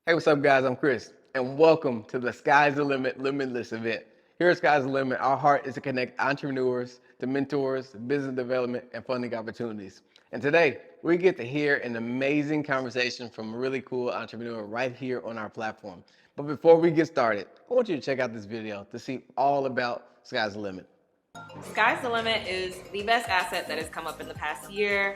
Hey, what's up, guys? I'm Chris, and welcome to the Sky's the Limit Limitless event. Here at Sky's the Limit, our heart is to connect entrepreneurs to mentors, business development, and funding opportunities. And today, we get to hear an amazing conversation from a really cool entrepreneur right here on our platform. But before we get started, I want you to check out this video to see all about Sky's the Limit. Sky's the Limit is the best asset that has come up in the past year.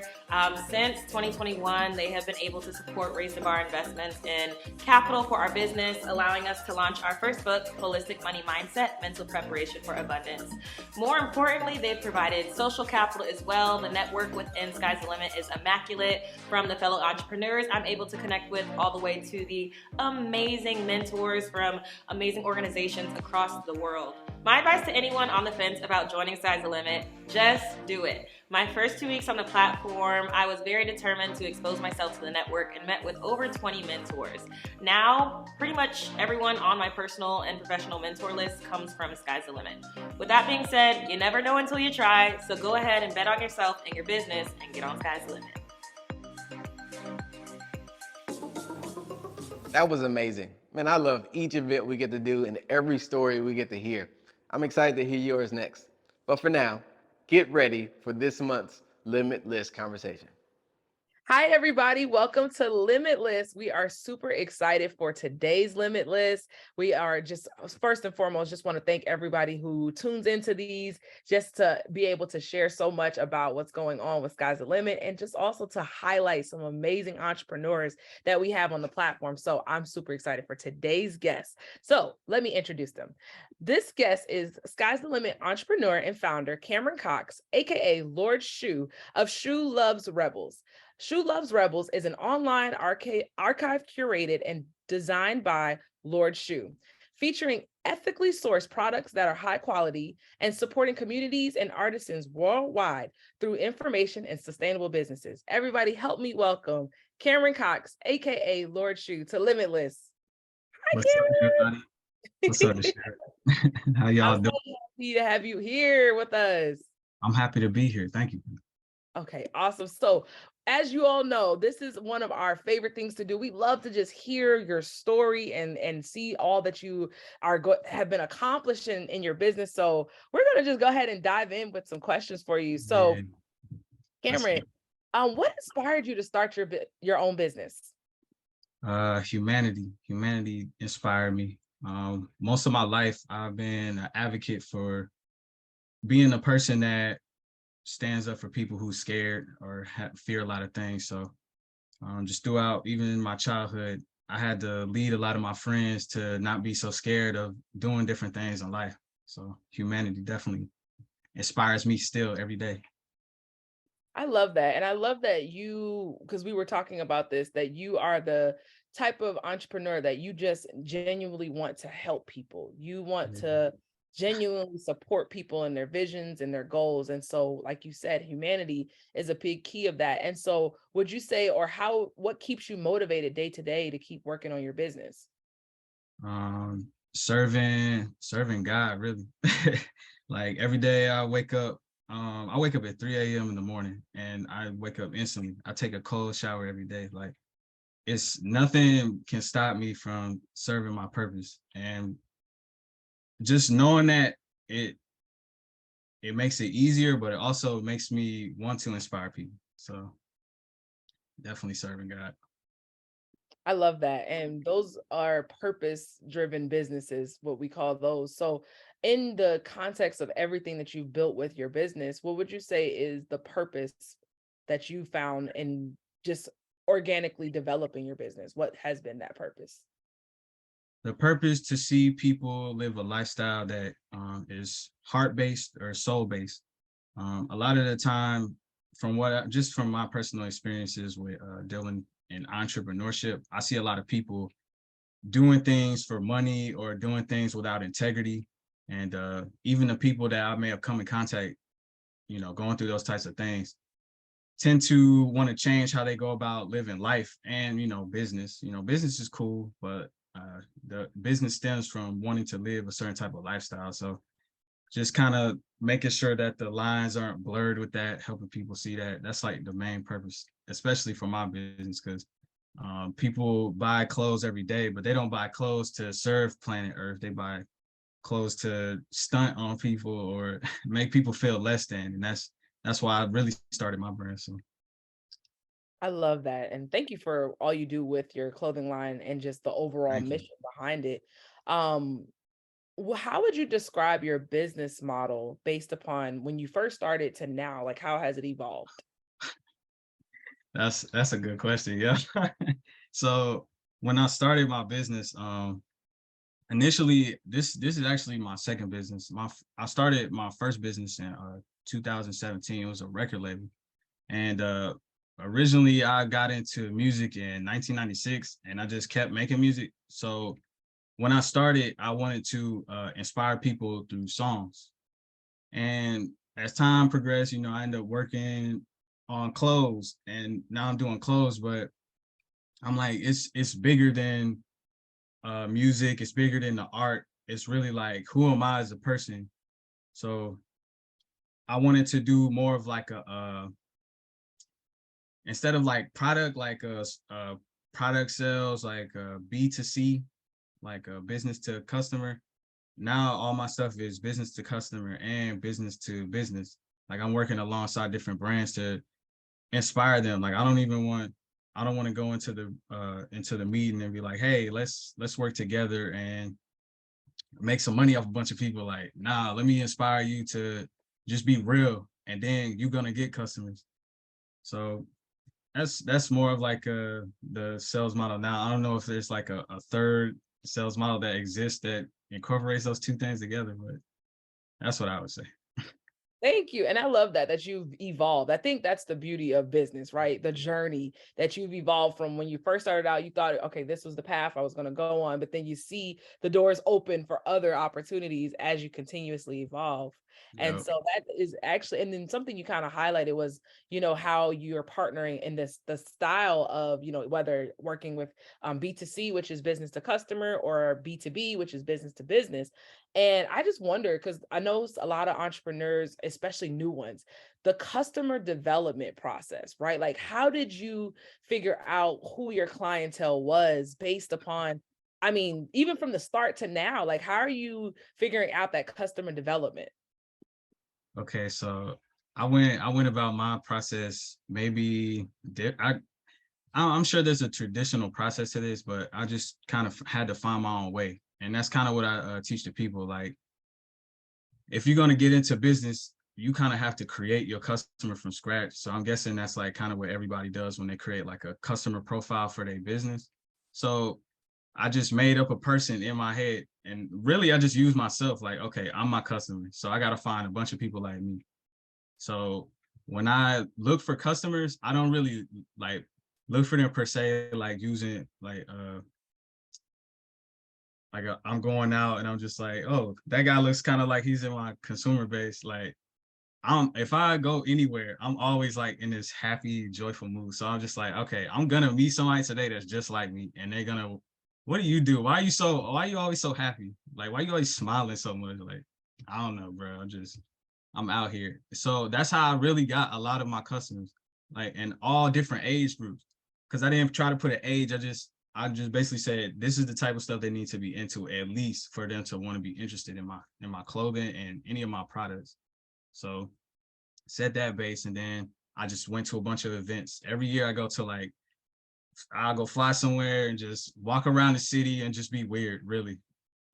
Since 2021, they have been able to support raise the bar investments in capital for our business, allowing us to launch our first book, Holistic Money Mindset, Mental Preparation for Abundance. More importantly, they've provided social capital as well. The network within Sky's the Limit is immaculate, from the fellow entrepreneurs I'm able to connect with all the way to the amazing mentors from amazing organizations across the world. My advice to anyone on the fence about joining Sky's the Limit, just do it. My first 2 weeks on the platform, I was very determined to expose myself to the network and met with over 20 mentors. Now, pretty much everyone on my personal and professional mentor list comes from Sky's the Limit. With that being said, you never know until you try, so go ahead and bet on yourself and your business and get on Sky's the Limit. That was amazing. Man, I love each event we get to do and every story we get to hear. I'm excited to hear yours next. But for now, get ready for this month's Limitless conversation. Hi, everybody. Welcome to Limitless. We are super excited for today's Limitless. We are just, first and foremost, just want to thank everybody who tunes into these, just to be able to share so much about what's going on with Sky's the Limit, and just also to highlight some amazing entrepreneurs that we have on the platform. So I'm super excited for today's guest. So let me introduce them. This guest is Sky's the Limit entrepreneur and founder, Cameron Cox, aka Lord Shu of ShuLovesRebels. ShuLovesRebels is an online archive curated and designed by Lord Shu, featuring ethically sourced products that are high quality and supporting communities and artisans worldwide through information and sustainable businesses. Everybody help me welcome Cameron Cox, aka Lord Shu, to Limitless. Hi, What's up, Cameron. everybody? What's up, De'Shera? How y'all I'm doing? so happy to have you here with us. I'm happy to be here. Thank you. Okay, awesome. So as you all know, this is one of our favorite things to do. We love to just hear your story and see all that you have been accomplishing in your business. So we're going to just go ahead and dive in with some questions for you. So Cameron, what inspired you to start your own business? Humanity inspired me. Most of my life, I've been an advocate for being a person that stands up for people who's scared or fear a lot of things. So just throughout, even in my childhood, I had to lead a lot of my friends to not be so scared of doing different things in life. So humanity definitely inspires me still every day. I love that. And I love that you, because we were talking about this, that you are the type of entrepreneur that you just genuinely want to help people. You want to genuinely support people in their visions and their goals. And so, like you said, humanity is a big key of that. And so would you say, or what keeps you motivated day to day to keep working on your business? Serving God, really. Like every day I wake up at 3 a.m. in the morning and I wake up instantly. I take a cold shower every day. Like it's nothing can stop me from serving my purpose. And just knowing that it makes it easier, but it also makes me want to inspire people. So definitely serving God. I love that. And those are purpose-driven businesses, what we call those. So in the context of everything that you've built with your business, what would you say is the purpose that you found in just organically developing your business? What has been that purpose? The purpose to see people live a lifestyle that is heart-based or soul-based. A lot of the time, from my personal experiences with dealing in entrepreneurship, I see a lot of people doing things for money or doing things without integrity. And even the people that I may have come in contact, going through those types of things, tend to want to change how they go about living life and, business. Business is cool, but the business stems from wanting to live a certain type of lifestyle. So just kind of making sure that the lines aren't blurred with that, helping people see that. That's like the main purpose, especially for my business, because People buy clothes every day, but they don't buy clothes to serve planet Earth. They buy clothes to stunt on people or make people feel less than. And that's why I really started my brand. So I love that. And thank you for all you do with your clothing line and just the overall thank you. mission behind it. Um, how would you describe your business model based upon when you first started to now? Like, how has it evolved? That's a good question. Yeah. So when I started my business, initially this is actually my second business. I started my first business in 2017. It was a record label. And originally I got into music in 1996 and I just kept making music. So when I started, I wanted to inspire people through songs. And as time progressed, you know, I ended up working on clothes and now I'm doing clothes, but I'm like, it's bigger than music, it's bigger than the art. It's really like, who am I as a person? So I wanted to do more of like a instead of like product, like a product sales, like a B2C, like a business to customer. Now all my stuff is business to customer and business to business. Like I'm working alongside different brands to inspire them. Like I don't want to go into the meeting and be like, hey, let's work together and make some money off a bunch of people. Like, nah, let me inspire you to just be real, and then you're gonna get customers. So that's more of like the sales model now. I don't know if there's like a third sales model that exists that incorporates those two things together, but that's what I would say. Thank you. And I love that you've evolved. I think that's the beauty of business, right? The journey that you've evolved from when you first started out, you thought, okay, this was the path I was going to go on, but then you see the doors open for other opportunities as you continuously evolve. And Yep. so that is actually, and then something you kind of highlighted was, you know, how you're partnering in the style of, you know, whether working with B2C, which is business to customer, or B2B, which is business to business. And I just wonder, because I know a lot of entrepreneurs, especially new ones, the customer development process, right? Like, how did you figure out who your clientele was based upon, I mean, even from the start to now, like, how are you figuring out that customer development? Okay, so I went about my process maybe I'm sure there's a traditional process to this, but I just kind of had to find my own way. And that's kind of what I teach to people. Like, if you're going to get into business, you kind of have to create your customer from scratch. So I'm guessing that's like kind of what everybody does when they create like a customer profile for their business. So I just made up a person in my head and really I just used myself like, okay, I'm my customer. So I got to find a bunch of people like me. So when I look for customers, I don't really like look for them per se, like using I'm going out and I'm just like, oh, that guy looks kind of like he's in my consumer base. Like if I go anywhere, I'm always like in this happy, joyful mood. So I'm just like, okay, I'm gonna meet somebody today that's just like me, and they're gonna, what do you do? Why are you always so happy? Like, why are you always smiling so much? Like, I don't know, bro. I'm out here. So that's how I really got a lot of my customers, like in all different age groups. Cause I didn't try to put an age. I just basically said this is the type of stuff they need to be into, at least for them to want to be interested in my clothing and any of my products. So set that base, and then I just went to a bunch of events. Every year I go to like, I'll go fly somewhere and just walk around the city and just be weird, really.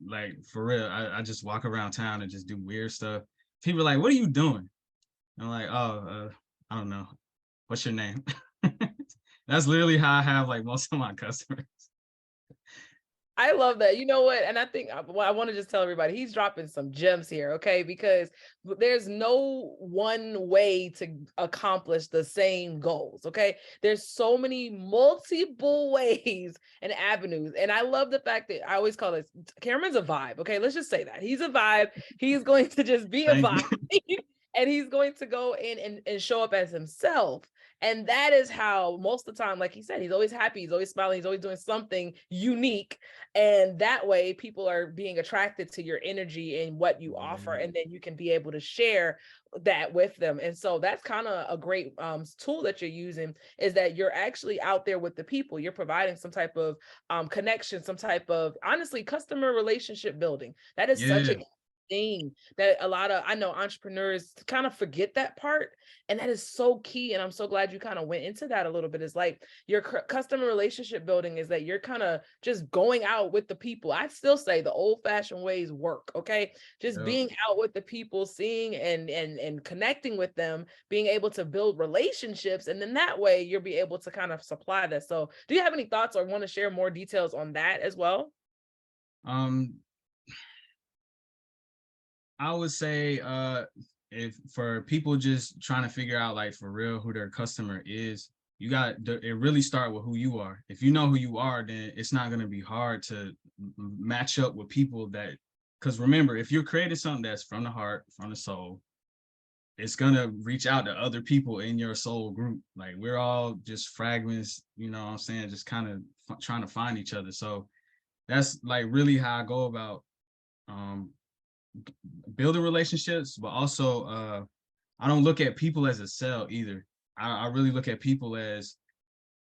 Like for real, I just walk around town and just do weird stuff. People are like, what are you doing? I'm like, oh, I don't know. What's your name? That's literally how I have like most of my customers. I love that. You know what? And I think well, I want to just tell everybody he's dropping some gems here, okay? Because there's no one way to accomplish the same goals, okay? There's so many multiple ways and avenues. And I love the fact that I always call this Cameron's a vibe, okay? Let's just say that. He's a vibe. He's going to just be a Thank vibe. you. And he's going to go in and show up as himself. And that is how most of the time, like he said, he's always happy, he's always smiling, he's always doing something unique. And that way people are being attracted to your energy and what you offer. And then you can be able to share that with them. And so that's kind of a great tool that you're using, is that you're actually out there with the people. You're providing some type of connection, some type of, honestly, customer relationship building. That is such Yeah. a thing that a lot of, I know, entrepreneurs kind of forget that part. And that is so key. And I'm so glad you kind of went into that a little bit. It's like your customer relationship building is that you're kind of just going out with the people. I still say the old fashioned ways work. Okay. Just being out with the people, seeing and connecting with them, being able to build relationships. And then that way you'll be able to kind of supply that. So do you have any thoughts or want to share more details on that as well? I would say if for people just trying to figure out like for real who their customer is, you got it really start with who you are. If you know who you are, then it's not going to be hard to match up with people that, because remember, if you're creating something that's from the heart, from the soul, it's going to reach out to other people in your soul group. Like we're all just fragments, you know what I'm saying, just kind of trying to find each other. So that's like really how I go about building relationships, but also I don't look at people as a sell either. I really look at people as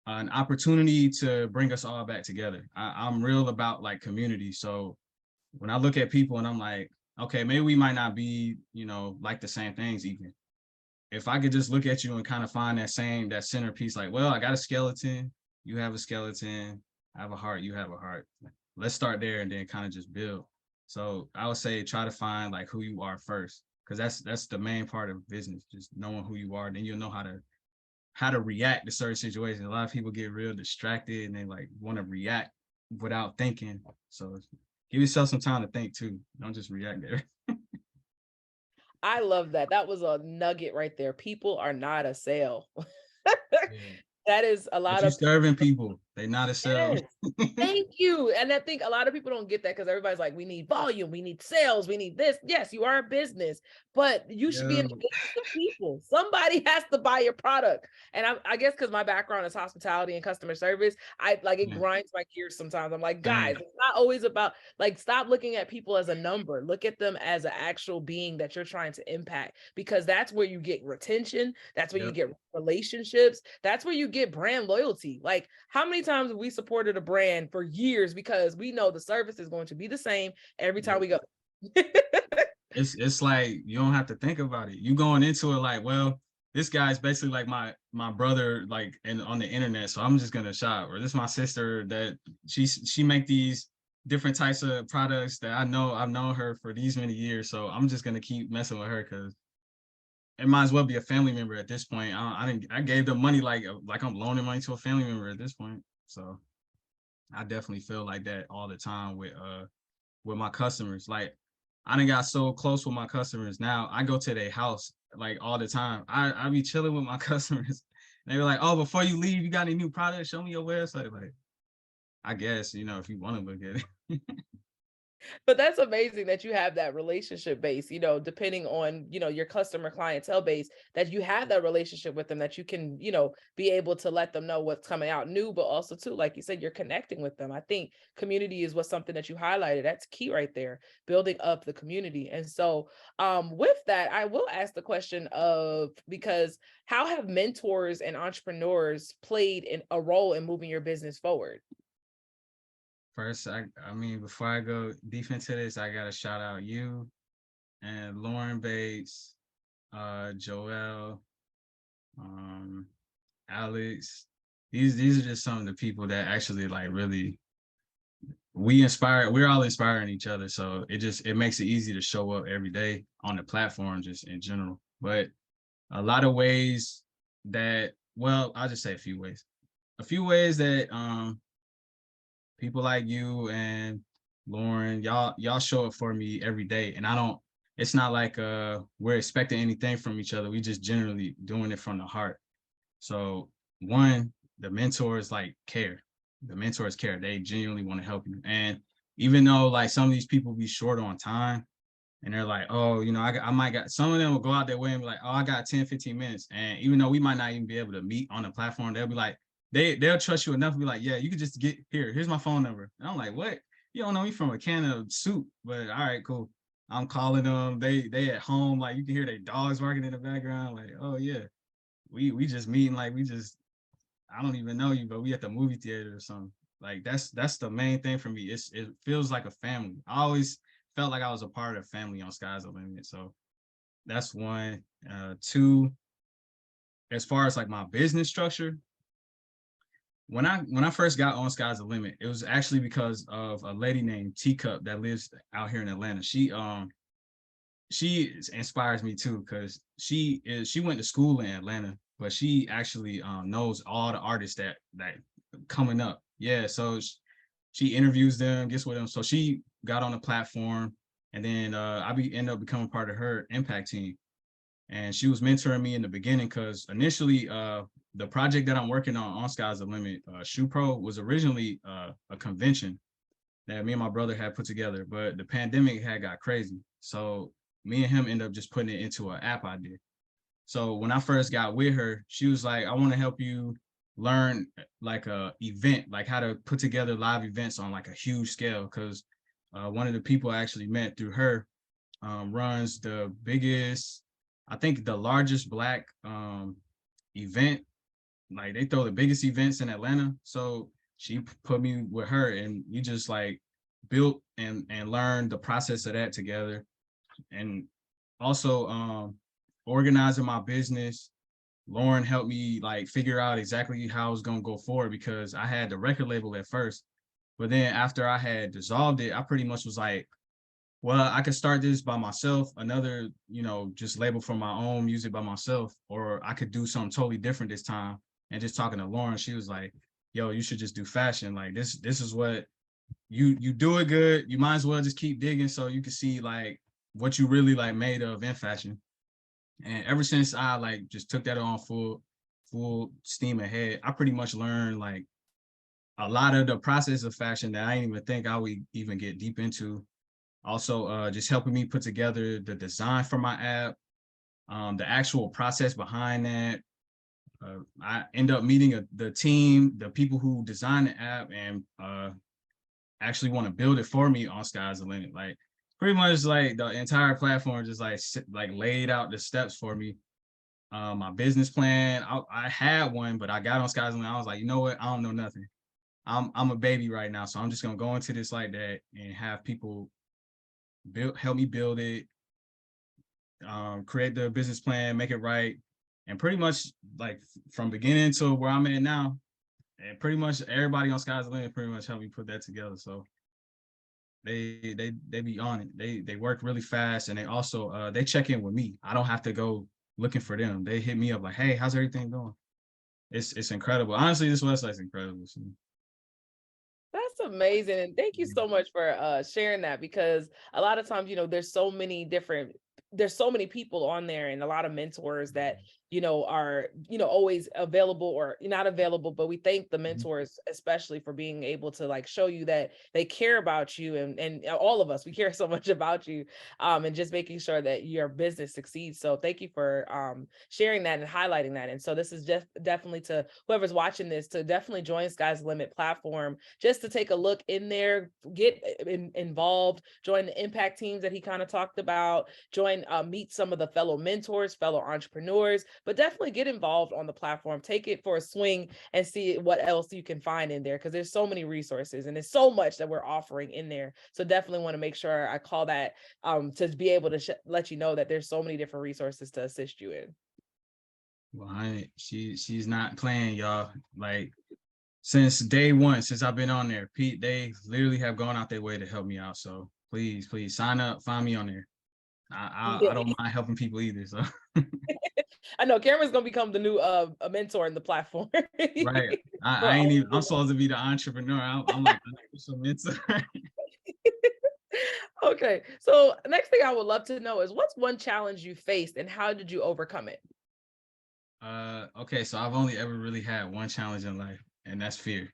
an opportunity to bring us all back together. I'm real about like community. So when I look at people and I'm like, okay, maybe we might not be, you know, like the same things even. If I could just look at you and kind of find that centerpiece, like, well, I got a skeleton, you have a skeleton, I have a heart, you have a heart. Let's start there and then kind of just build. So I would say try to find like who you are first, because that's the main part of business, just knowing who you are. Then you'll know how to react to certain situations. A lot of people get real distracted and they like want to react without thinking. So give yourself some time to think too. Don't just react there. I love that. That was a nugget right there. People are not a sale. Yeah. That is a But lot you of serving people, they not a sell. yes. Thank you. And I think a lot of people don't get that because everybody's like, we need volume, we need sales, we need this. Yes, you are a business, but you should be in the business of people. Somebody has to buy your product. And I guess because my background is hospitality and customer service, I like it grinds my gears sometimes. I'm like, guys, it's not always about like, stop looking at people as a number. Look at them as an actual being that you're trying to impact, because that's where you get retention. That's where you get relationships. That's where you get brand loyalty. Like, how many times have we supported a brand for years because we know the service is going to be the same every time we go? It's like you don't have to think about it. You going into it like, well, this guy's basically like my brother, like on the internet, so I'm just gonna shop. Or this is my sister that she make these different types of products that I've known her for these many years, so I'm just gonna keep messing with her because it might as well be a family member at this point. I gave them money like I'm loaning money to a family member at this point. So I definitely feel like that all the time with my customers. Like I done got so close with my customers. Now I go to their house like all the time. I be chilling with my customers. And they were like, oh, before you leave, you got any new products? Show me your website. Like, I guess, you know, if you want to look at it. But that's amazing that you have that relationship base, you know, depending on, you know, your customer clientele base, that you have that relationship with them, that you can, you know, be able to let them know what's coming out new, but also too, like you said, you're connecting with them. I think community is something that you highlighted. That's key right there, building up the community. And so with that, I will ask the question of, because how have mentors and entrepreneurs played in a role in moving your business forward? First, I mean, before I go deep into this, I gotta shout out you and Lauren Bates, Joel, Alex. These are just some of the people that actually like really we're all inspiring each other. So it makes it easy to show up every day on the platform just in general. But a lot of ways that, well, I'll just say a few ways. A few ways that people like you and Lauren, y'all show up for me every day. And it's not like we're expecting anything from each other. We just generally doing it from the heart. So one, the mentors like care. The mentors care. They genuinely want to help you. And even though like some of these people be short on time, and they're like, oh, you know, I might got, some of them will go out their way and be like, oh, I got 10, 15 minutes. And even though we might not even be able to meet on the platform, they'll be like, they'll trust you enough to be like, yeah, you can just here's my phone number. And I'm like, what? You don't know me from a can of soup, but all right, cool. I'm calling them. They at home, like you can hear their dogs barking in the background. Like, oh yeah, we just meeting, like I don't even know you, but we at the movie theater or something. Like that's the main thing for me. It feels like a family. I always felt like I was a part of family on Sky's the Limit. So that's one. Two, as far as like my business structure, when I first got on Sky's the Limit, it was actually because of a lady named Teacup that lives out here in Atlanta. She inspires me too, because she went to school in Atlanta, but she actually knows all the artists that coming up. Yeah, so she interviews them, gets with them. So she got on the platform, and then end up becoming part of her impact team. And she was mentoring me in the beginning, because initially the project that I'm working on Sky's the Limit, Shoe Pro, was originally a convention that me and my brother had put together, but the pandemic had got crazy. So me and him ended up just putting it into an app idea. So when I first got with her, she was like, I want to help you learn like a event, like how to put together live events on like a huge scale. Cause one of the people I actually met through her runs the biggest, I think the largest Black event. Like they throw the biggest events in Atlanta. So she put me with her, and we just like built and learned the process of that together. And also organizing my business. Lauren helped me like figure out exactly how I was gonna go forward, because I had the record label at first, but then after I had dissolved it, I pretty much was like, well, I could start this by myself, another, you know, just label for my own music by myself, or I could do something totally different this time. And just talking to Lauren, she was like, yo, you should just do fashion. Like this is what you do it good. You might as well just keep digging so you can see like what you really like made of in fashion. And ever since I like just took that on full steam ahead, I pretty much learned like a lot of the process of fashion that I didn't even think I would even get deep into. Also, just helping me put together the design for my app, the actual process behind that. I end up meeting the team, the people who design the app, and actually want to build it for me on Sky's the Limit. Like pretty much like the entire platform just like laid out the steps for me. My business plan, I had one, but I got on Sky's the Limit. I was like, you know what? I don't know nothing. I'm a baby right now, so I'm just gonna go into this like that and have people help me build it, create the business plan, make it right, and pretty much like from beginning to where I'm at now, and pretty much everybody on Sky's the Limit pretty much helped me put that together. So they be on it. They work really fast, and they also they check in with me. I don't have to go looking for them. They hit me up like, hey, how's everything going? It's incredible. Honestly, this website's incredible. So. That's amazing. And thank you so much for sharing that, because a lot of times, you know, there's so many people on there, and a lot of mentors that, you know, are, you know, always available or not available, but we thank the mentors especially for being able to like show you that they care about you, and all of us, we care so much about you, and just making sure that your business succeeds. So thank you for sharing that and highlighting that. And so this is just definitely to whoever's watching this, to definitely join Sky's the Limit platform, just to take a look in there, get involved, join the impact teams that he kind of talked about, join, meet some of the fellow mentors, fellow entrepreneurs, but definitely get involved on the platform, take it for a swing and see what else you can find in there, because there's so many resources and there's so much that we're offering in there. So definitely want to make sure I call that to be able to let you know that there's so many different resources to assist you in. Well, she's not playing, y'all. Like since day one, since I've been on there, Pete, they literally have gone out their way to help me out. So please sign up, find me on there. I don't mind helping people either. So I know Cameron's gonna become the new a mentor in the platform. right. I ain't even, I'm supposed to be the entrepreneur. I'm like a mentor. Okay, so next thing I would love to know is, what's one challenge you faced and how did you overcome it? Okay, so I've only ever really had one challenge in life, and that's fear.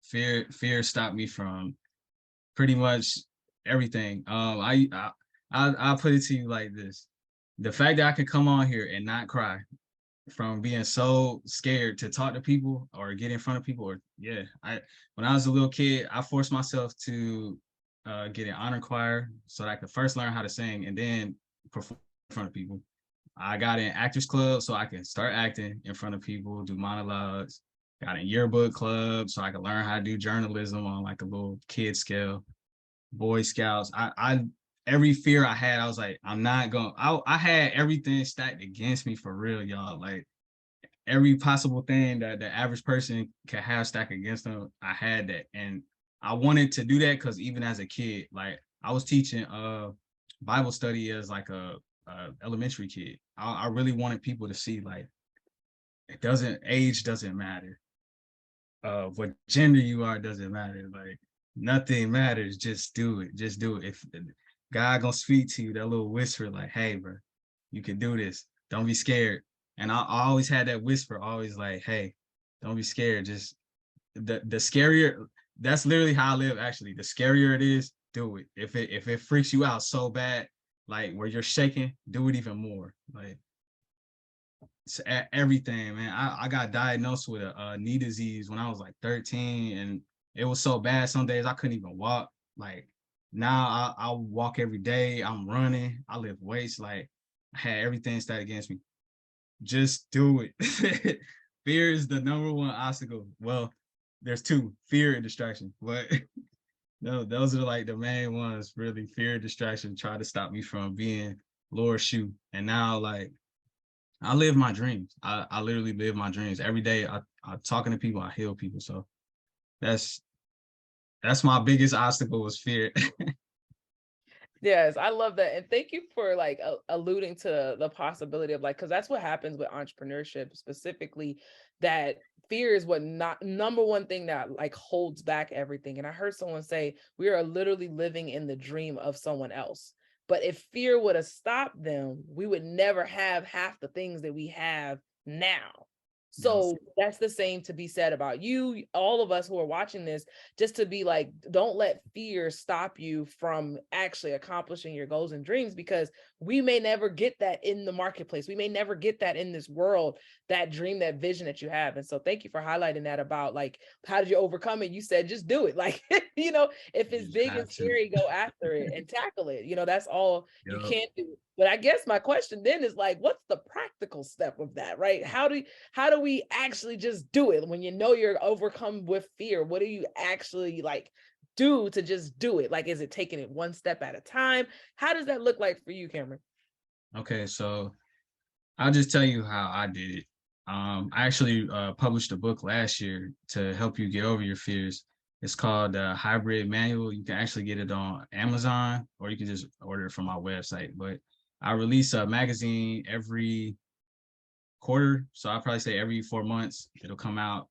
Fear stopped me from pretty much everything. I'll put it to you like this. The fact that I can come on here and not cry from being so scared to talk to people or get in front of people, or when I was a little kid, I forced myself to get an honor choir so that I could first learn how to sing and then perform in front of people. I got in actors club so I can start acting in front of people, do monologues. Got in yearbook club so I could learn how to do journalism on like a little kid scale. Boy Scouts. I every fear I had, I was like, I'm not going. I had everything stacked against me for real, y'all. Like every possible thing that the average person can have stacked against them, I had that, and I wanted to do that because even as a kid, like I was teaching Bible study as like a elementary kid. I really wanted people to see like age doesn't matter. What gender you are doesn't matter. Like nothing matters. Just do it. Just do it. If God gonna speak to you, that little whisper, like, hey, bro, you can do this. Don't be scared. And I always had that whisper, always like, hey, don't be scared. Just the scarier, that's literally how I live actually. The scarier it is, do it. If it freaks you out so bad, like where you're shaking, do it even more. Like everything, man. I got diagnosed with a knee disease when I was like 13, and it was so bad some days I couldn't even walk. Like now I walk every day. I'm running. I lift weights. Like I had everything stacked against me. Just do it. Fear is the number one obstacle. Well, there's two: fear and distraction. But no, those are like the main ones. Really, fear and distraction try to stop me from being Lord Shoe. And now, like, I live my dreams. I literally live my dreams every day. I talking to people. I heal people. So that's my biggest obstacle was fear. Yes, I love that. And thank you for like alluding to the possibility of like, because that's what happens with entrepreneurship specifically, that fear is what not number one thing that like holds back everything. And I heard someone say, we are literally living in the dream of someone else. But if fear would have stopped them, we would never have half the things that we have now. So that's the same to be said about you, all of us who are watching this, just to be like, don't let fear stop you from actually accomplishing your goals and dreams, because we may never get that in the marketplace. We may never get that in this world, that dream, that vision that you have. And so thank you for highlighting that about like, how did you overcome it? You said, just do it. Like, if it's big and scary, go after it and tackle it. That's all you can't do. But I guess my question then is like, what's the practical step of that, right? How do we actually just do it when you're overcome with fear? What do you actually like do to just do it? Like, is it taking it one step at a time? How does that look like for you, Cameron? Okay, so I'll just tell you how I did it. I actually published a book last year to help you get over your fears. It's called Hybrid Manual. You can actually get it on Amazon, or you can just order it from my website. But I release a magazine every quarter. So I'll probably say every 4 months it'll come out,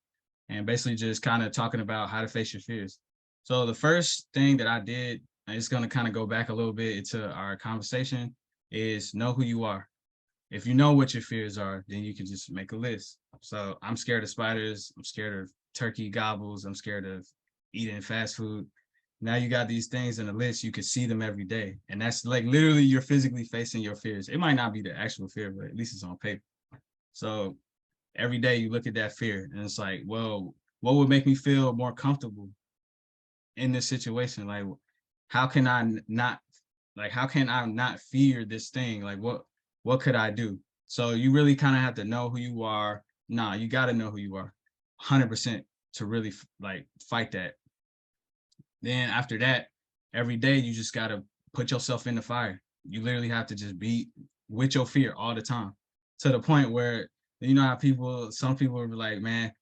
and basically just kind of talking about how to face your fears. So the first thing that I did, and it's going to kind of go back a little bit into our conversation, is know who you are. If you know what your fears are, then you can just make a list. So I'm scared of spiders. I'm scared of turkey gobbles. I'm scared of eating fast food. Now you got these things in a list. You can see them every day. And that's like literally you're physically facing your fears. It might not be the actual fear, but at least it's on paper. So every day you look at that fear and it's like, well, what would make me feel more comfortable in this situation? Like, how can I not fear this thing? Like, what could I do? So you really kind of have to know who you are. Nah, you got to know who you are 100% to really like fight that. Then after that, every day you just got to put yourself in the fire. You literally have to just be with your fear all the time, to the point where, how some people are like, man,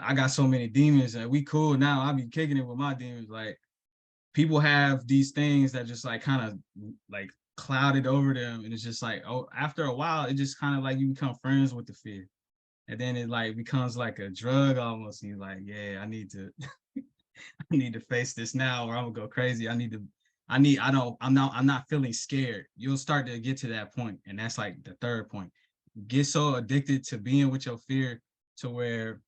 I got so many demons and we cool now. I be kicking it with my demons. Like, people have these things that just like kind of like clouded over them, and it's just like, oh, after a while it just kind of like you become friends with the fear, and then it like becomes like a drug almost, and you're like, yeah, I need to I need to face this now or I'm gonna go crazy. I'm not feeling scared. You'll start to get to that point, and that's like the third point. Get so addicted to being with your fear to where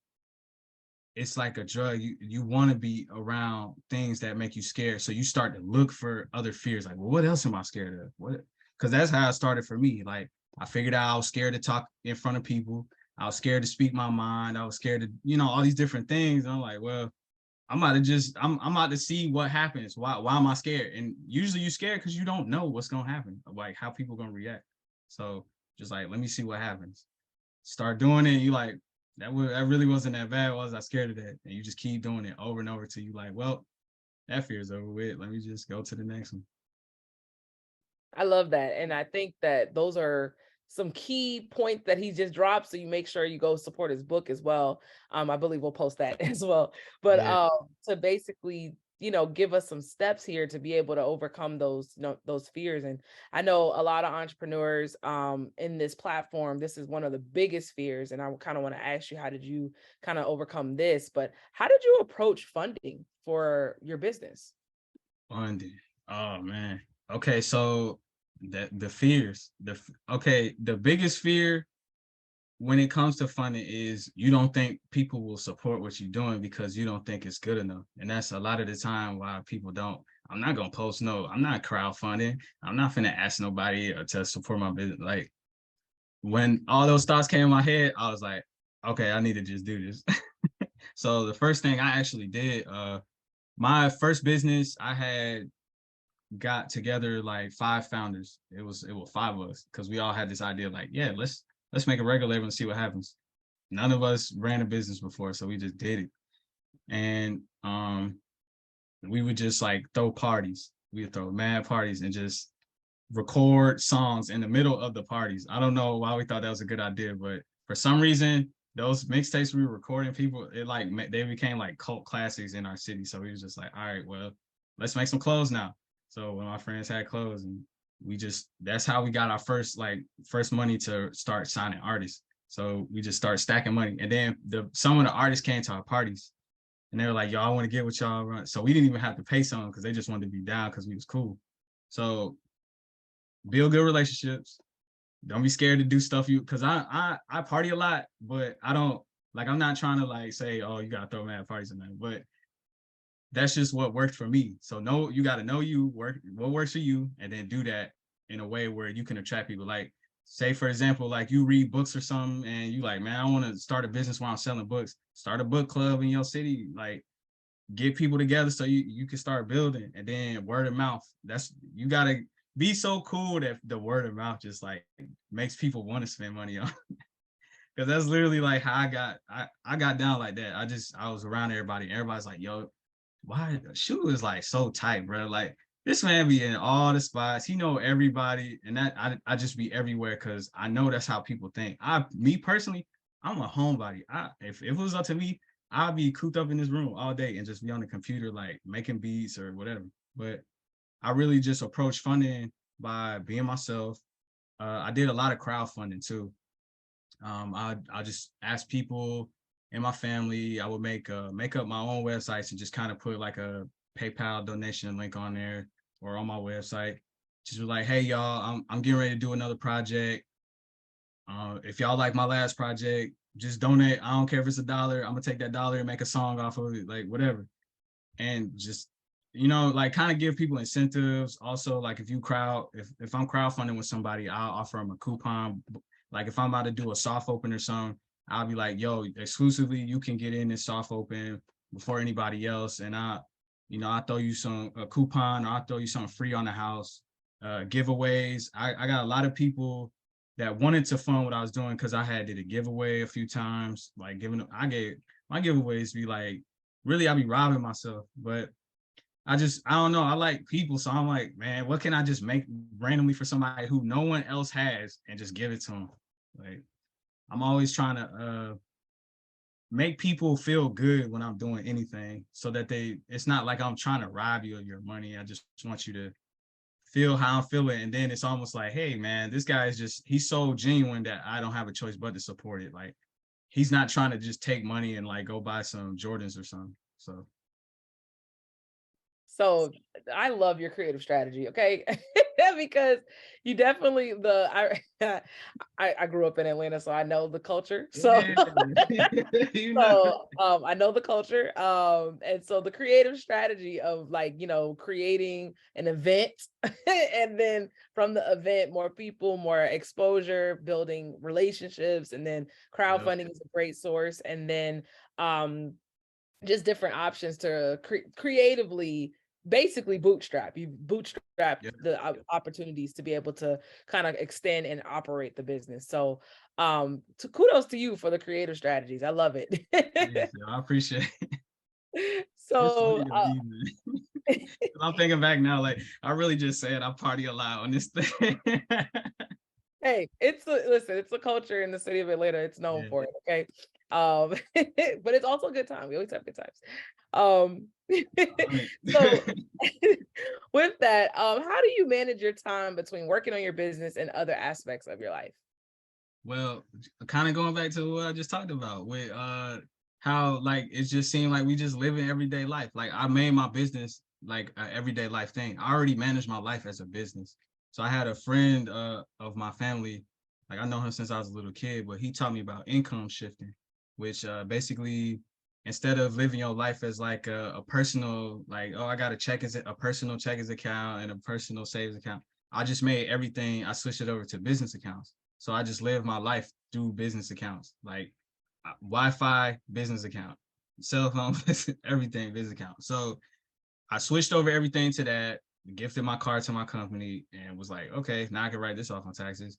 it's like a drug. You want to be around things that make you scared. So you start to look for other fears. Like, well, what else am I scared of? What? Because that's how it started for me. Like, I figured out I was scared to talk in front of people. I was scared to speak my mind. I was scared to, all these different things. And I'm like, well, I'm about to see what happens. Why am I scared? And usually you're scared because you don't know what's gonna happen, like how people gonna react. So just like, let me see what happens. Start doing it. And you like, that really wasn't that bad. Was I scared of that? And you just keep doing it over and over till you like, well, that fear is over with. Let me just go to the next one. I love that. And I think that those are some key points that he just dropped. So you make sure you go support his book as well. I believe we'll post that as well. But Yeah. to basically, give us some steps here to be able to overcome those, those fears. And I know a lot of entrepreneurs in this platform, this is one of the biggest fears. And I kind of want to ask you, how did you kind of overcome this? But how did you approach funding for your business? Funding. Oh man. Okay, so the fears. The biggest fear when it comes to funding is you don't think people will support what you're doing because you don't think it's good enough. And that's a lot of the time why people don't. I'm not gonna post I'm not crowdfunding. I'm not finna ask nobody to support my business. Like when all those thoughts came in my head, I was like, okay, I need to just do this. So the first thing I actually did, my first business, I had got together like 5 founders. It was 5 of us because we all had this idea like, yeah, let's make a regular label and see what happens. None of us ran a business before, so we just did it. And we would just like throw parties. We would throw mad parties and just record songs in the middle of the parties. I don't know why we thought that was a good idea, but for some reason, those mixtapes we were recording, people, they became like cult classics in our city. So we was just like, all right, well, let's make some clothes now. So when my friends had clothes, and that's how we got our first money to start signing artists. So we just started stacking money. And then some of the artists came to our parties and they were like, yo, I want to get with y'all. So we didn't even have to pay someone because they just wanted to be down because we was cool. So build good relationships. Don't be scared to do stuff because I party a lot, but I don't I'm not trying to like say, oh, you gotta throw mad parties in there, but that's just what worked for me. So you got to know what works for you, and then do that in a way where you can attract people. Like, say for example, like you read books or something, and you like, man, I want to start a business while I'm selling books. Start a book club in your city. Like, get people together so you can start building, and then word of mouth. You gotta be so cool that the word of mouth just like makes people want to spend money on. Because that's literally like how I got down like that. I was around everybody. Everybody's like, yo, why Shu is like so tight, bro. Like this man be in all the spots. He know everybody, and that I just be everywhere because I know that's how people think. Me personally, I'm a homebody. If it was up to me, I'd be cooped up in this room all day and just be on the computer like making beats or whatever. But I really just approach funding by being myself. I did a lot of crowdfunding too. I just ask people in my family. I would make up my own websites and just kind of put like a PayPal donation link on there or on my website. Just be like, hey y'all, I'm getting ready to do another project. If y'all like my last project, just donate. I don't care if it's $1. I'm gonna take that $1 and make a song off of it, like whatever. And just like kind of give people incentives. Also, like if I'm crowdfunding with somebody, I'll offer them a coupon. Like if I'm about to do a soft open or something, I'll be like, yo, exclusively you can get in this soft open before anybody else. And I throw you a coupon, or I'll throw you something free on the house. Giveaways. I got a lot of people that wanted to fund what I was doing because I did a giveaway a few times. Like my giveaways be like, really, I be robbing myself, but I don't know. I like people. So I'm like, man, what can I just make randomly for somebody who no one else has and just give it to them? Like, I'm always trying to make people feel good when I'm doing anything so that it's not like I'm trying to rob you of your money. I just want you to feel how I'm feeling. And then it's almost like, hey man, this guy he's so genuine that I don't have a choice but to support it. Like, he's not trying to just take money and like go buy some Jordans or something. So I love your creative strategy. Okay. because you definitely I grew up in Atlanta, so I know the culture. So Yeah. You know. I know the culture. And so the creative strategy of like, creating an event and then from the event, more people, more exposure, building relationships, and then Yep. crowdfunding is a great source. And then just different options to creatively basically bootstrap Yep. the opportunities to be able to kind of extend and operate the business. So kudos to you for the creative strategies. I love it. Yes, I appreciate it. It's So funny to me, man. I'm thinking back now, like I really just said I party a lot on this thing. hey, it's a culture in the city of Atlanta. It's known Yeah. for it. Okay. But it's also a good time. We always have good times. Um, so with that, how do you manage your time between working on your business and other aspects of your life? Well, kind of going back to what I just talked about with how like it just seemed like we just live in everyday life. Like I made my business like an everyday life thing. I already managed my life as a business. So I had a friend of my family, like I know him since I was a little kid, but he taught me about income shifting, which basically instead of living your life as like a personal, like, oh, I got a personal checkings account and a personal savings account. I just made everything, I switched it over to business accounts. So I just live my life through business accounts, like Wi-Fi business account, cell phone, everything business account. So I switched over everything to that, gifted my card to my company, and was like, okay, now I can write this off on taxes.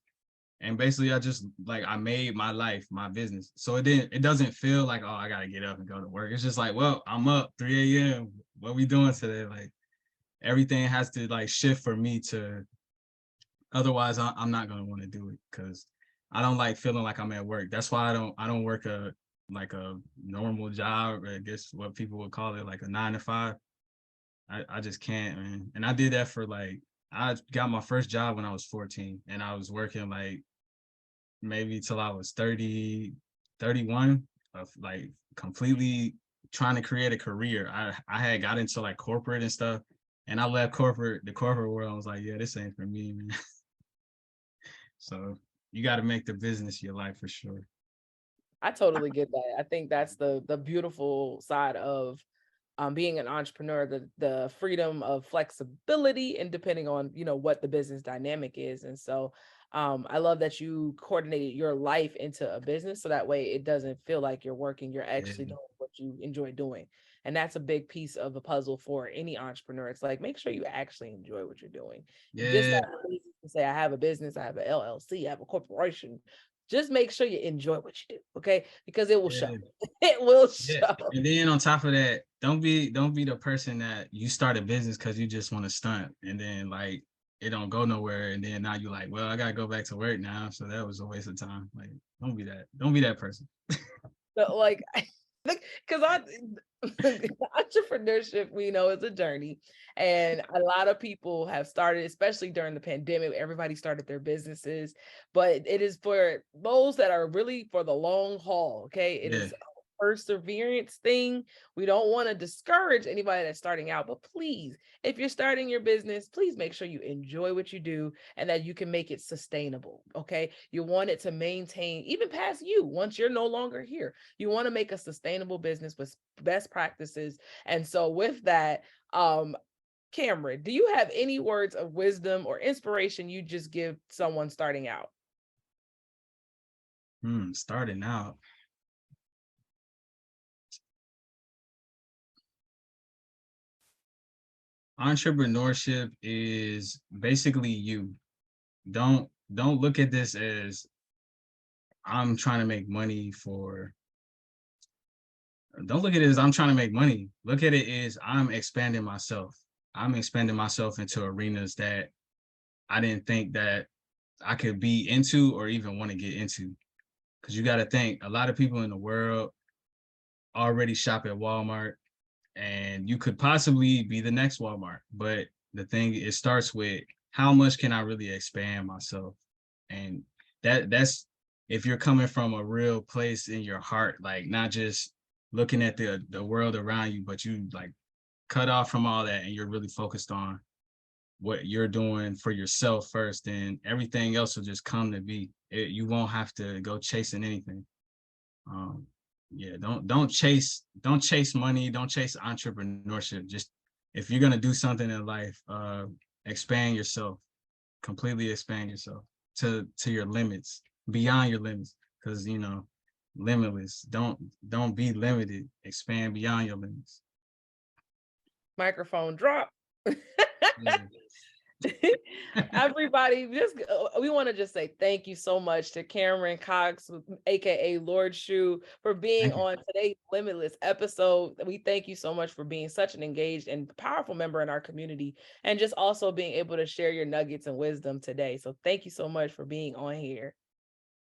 And basically, I just like I made my life my business. So it doesn't feel like, oh, I gotta get up and go to work. It's just like, well, I'm up 3 a.m. What we doing today? Like everything has to like shift for me to. Otherwise, I'm not gonna want to do it because I don't like feeling like I'm at work. That's why I don't work like a normal job, or I guess what people would call it, like a 9 to 5. I just can't, man. And I did that for like I got my first job when I was 14, and I was working like maybe till I was 30, 31, of like completely trying to create a career. I had got into like corporate and stuff, and I left the corporate world. I was like, yeah, this ain't for me, man. So you got to make the business your life for sure. I totally get that. I think that's the beautiful side of being an entrepreneur, the freedom of flexibility and depending on, what the business dynamic is. And so I love that you coordinated your life into a business so that way it doesn't feel like you're working, you're actually Yeah, doing what you enjoy doing. And that's a big piece of the puzzle for any entrepreneur. It's like, make sure you actually enjoy what you're doing. Just yeah, not to say, I have a business, I have an LLC, I have a corporation. Just make sure you enjoy what you do, okay? Because it will show. yeah, It will yeah. show. And then on top of that, don't be the person that you start a business because you just want to stunt, and then like it don't go nowhere, and then now you like, well, I gotta go back to work now, so that was a waste of time. Like, don't be that. Don't be that person. So like, because entrepreneurship, we know, is a journey, and a lot of people have started, especially during the pandemic. Everybody started their businesses, but it is for those that are really for the long haul. Okay, it Yeah, is a perseverance thing. We don't want to discourage anybody that's starting out, but please, if you're starting your business, please make sure you enjoy what you do and that you can make it sustainable. Okay, you want it to maintain even past you once you're no longer here. You want to make a sustainable business with best practices. And so with that, Cameron, do you have any words of wisdom or inspiration you just give someone starting out? starting out. Entrepreneurship is basically you. Don't look at this as I'm trying to make money for don't look at it as I'm trying to make money. Look at it as I'm expanding myself. I'm expanding myself into arenas that I didn't think that I could be into or even want to get into. Because you got to think a lot of people in the world already shop at Walmart, and you could possibly be the next Walmart. But the thing, it starts with how much can I really expand myself? And that's if you're coming from a real place in your heart, like not just looking at the world around you, but you like cut off from all that and you're really focused on what you're doing for yourself first, and everything else will just come to be. You won't have to go chasing anything. Yeah, don't chase money, don't chase entrepreneurship. Just if you're gonna do something in life, expand yourself, completely expand yourself to your limits, beyond your limits, because limitless. Don't be limited. Expand beyond your limits. Microphone drop. Yeah. Everybody, we want to just say thank you so much to Cameron Cox, aka Lord Shu, for being on today's Limitless episode. We thank you so much for being such an engaged and powerful member in our community, and just also being able to share your nuggets and wisdom today. So thank you so much for being on here.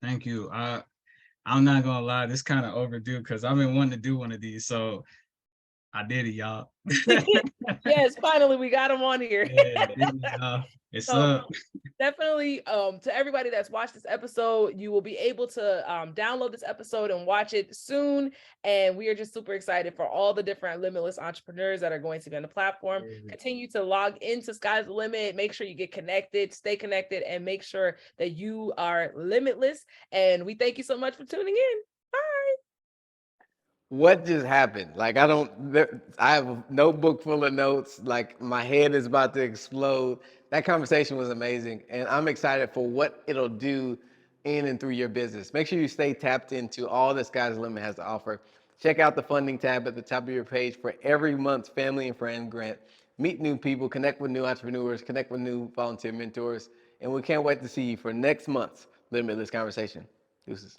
Thank you. I'm not gonna lie, this kind of overdue because I've been wanting to do one of these, so I did it, y'all. Yes, finally we got him on here. Yeah, it's up. Definitely, to everybody that's watched this episode, you will be able to download this episode and watch it soon. And we are just super excited for all the different Limitless entrepreneurs that are going to be on the platform. Continue to log into Sky's the Limit. Make sure you get connected, stay connected, and make sure that you are limitless. And we thank you so much for tuning in. Bye. What just happened? Like, I have a notebook full of notes. Like, my head is about to explode. That conversation was amazing. And I'm excited for what it'll do in and through your business. Make sure you stay tapped into all that Sky's the Limit has to offer. Check out the funding tab at the top of your page for every month's family and friend grant. Meet new people, connect with new entrepreneurs, connect with new volunteer mentors. And we can't wait to see you for next month's Limitless Conversation. Deuces.